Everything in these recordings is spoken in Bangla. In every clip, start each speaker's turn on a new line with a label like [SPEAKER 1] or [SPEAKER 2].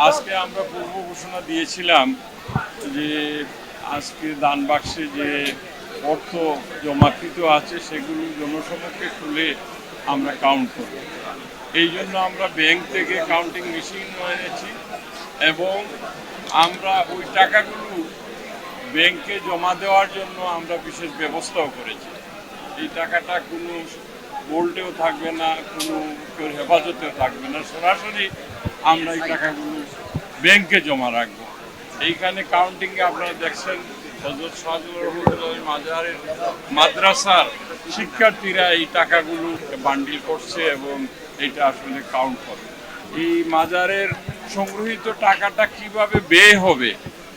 [SPEAKER 1] আজকে আমরা পূর্ব ঘোষণা দিয়েছিলাম যে আজকে দান বাক্সে যে অর্থ জমাকৃত আছে সেগুলো জনসমক্ষে খুলে আমরা কাউন্ট করব। এই জন্য আমরা ব্যাংক থেকে কাউন্টিং মেশিন এনেছি এবং আমরা ওই টাকাগুলো ব্যাংকে জমা দেওয়ার জন্য আমরা বিশেষ ব্যবস্থাও করেছি। এই টাকাটা কোনো বোল্টেও থাকবে না, কোনো কেউ হেফাজতেও থাকবে না, সরাসরি আমরা এই টাকাগুলো ব্যাংকে জমা রাখবো। এইখানে কাউন্টিংয়ে আপনারা দেখছেন হযরত শাহজালাল রহমতুল্লাহ মাজারের মাদ্রাসার শিক্ষার্থীরা এই টাকাগুলো বান্ডিল করছে এবং এটা আসলে কাউন্ট করে। এই মাজারের সংগৃহীত টাকাটা কিভাবে ব্যয় হবে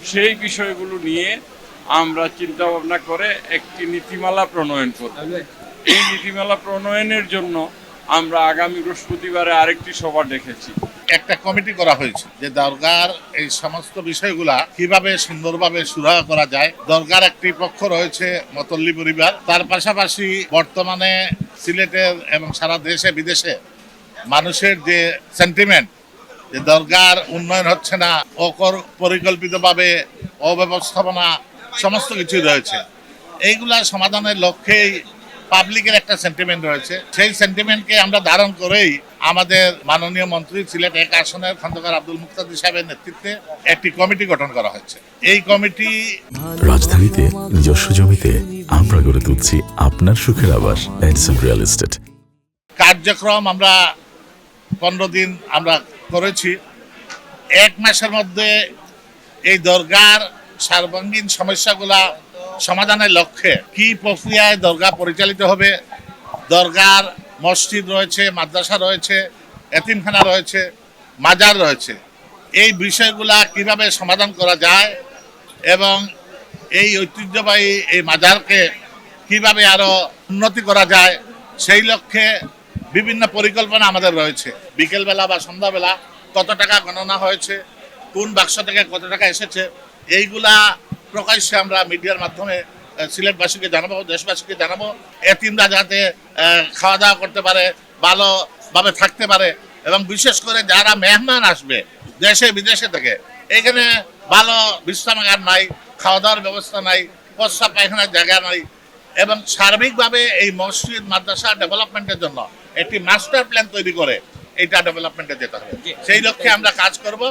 [SPEAKER 1] সেই বিষয়গুলো নিয়ে আমরা চিন্তা ভাবনা করে একটি নীতিমালা প্রণয়ন করব। এই নীতিমালা প্রণয়নের জন্য আমরা আগামী বৃহস্পতিবারে আরেকটি সভা ডেকেছি।
[SPEAKER 2] একটা কমিটি করা হয়েছে যে দরগার এই সমস্ত বিষয়গুলা কিভাবে সুন্দরভাবে সুরাহা করা যায়। দরগার একটি পক্ষ রয়েছে মতল্লি পরিবার, তার পাশাপাশি বর্তমানে সিলেটের এবং সারা দেশে বিদেশে মানুষের যে সেন্টিমেন্ট যে দরগার উন্নয়ন হচ্ছে না, পরিকল্পিতভাবে অব্যবস্থাপনা সমস্ত কিছু রয়েছে, এইগুলা সমাধানের লক্ষ্যেই পাবলিকের একটা সেন্টিমেন্ট রয়েছে। সেই সেন্টিমেন্টকে আমরা ধারণ করেই আমাদের মাননীয় মন্ত্রী সিলেট ১ আসনের খন্দকার আব্দুল মুক্তাদির সাহেবের নেতৃত্বে একটি কমিটি গঠন করা হয়েছে। এই কমিটি
[SPEAKER 3] রাজধানীতে নিজস্ব জমিতে আমরা গড়ে তুলছি আপনার সুখের আবাস এডিসন রিয়েল এস্টেট।
[SPEAKER 2] কার্যক্রম আমরা 15 দিন আমরা করেছি। 1 মাসের মধ্যে এই দরগার সার্বাঙ্গীন সমস্যাগুলা সমাধানের লক্ষ্যে কি প্রক্রিয়ায় দরগা পরিচালিত হবে, দরগার মসজিদ রয়েছে, মাদ্রাসা রয়েছে, এতিমখানা রয়েছে, মাজার রয়েছে, এই বিষয়গুলা কিভাবে সমাধান করা যায় এবং এই ঐতিহ্যবাহী এই মাজারকে কিভাবে আরো উন্নতি করা যায় সেই লক্ষ্যে বিভিন্ন পরিকল্পনা আমাদের রয়েছে। বিকেলবেলা বা সন্ধ্যাবেলা কত টাকা গণনা হয়েছে, কোন বাক্স থেকে কত টাকা এসেছে, এইগুলা প্রকাশ্যে আমরা মিডিয়ার মাধ্যমে সিলেটবাসীকে জানাবো, দেশবাসীকে জানাবো। এতিমরা যাতে খাওয়া দাওয়া করতে পারে, ভালোভাবে থাকতে পারে এবং বিশেষ করে যারা মেহমান আসবে দেশে বিদেশে থেকে, এখানে ভালো বিশ্রামাগার নাই, খাওয়া দাওয়ার ব্যবস্থা নাই, প্রস্রাব পায়খানার জায়গা নাই এবং সার্বিকভাবে এই মসজিদ মাদ্রাসা ডেভেলপমেন্টের জন্য একটি মাস্টার প্ল্যান তৈরি করে এটা ডেভেলপমেন্টে যেতে হবে। সেই লক্ষ্যে আমরা কাজ করব।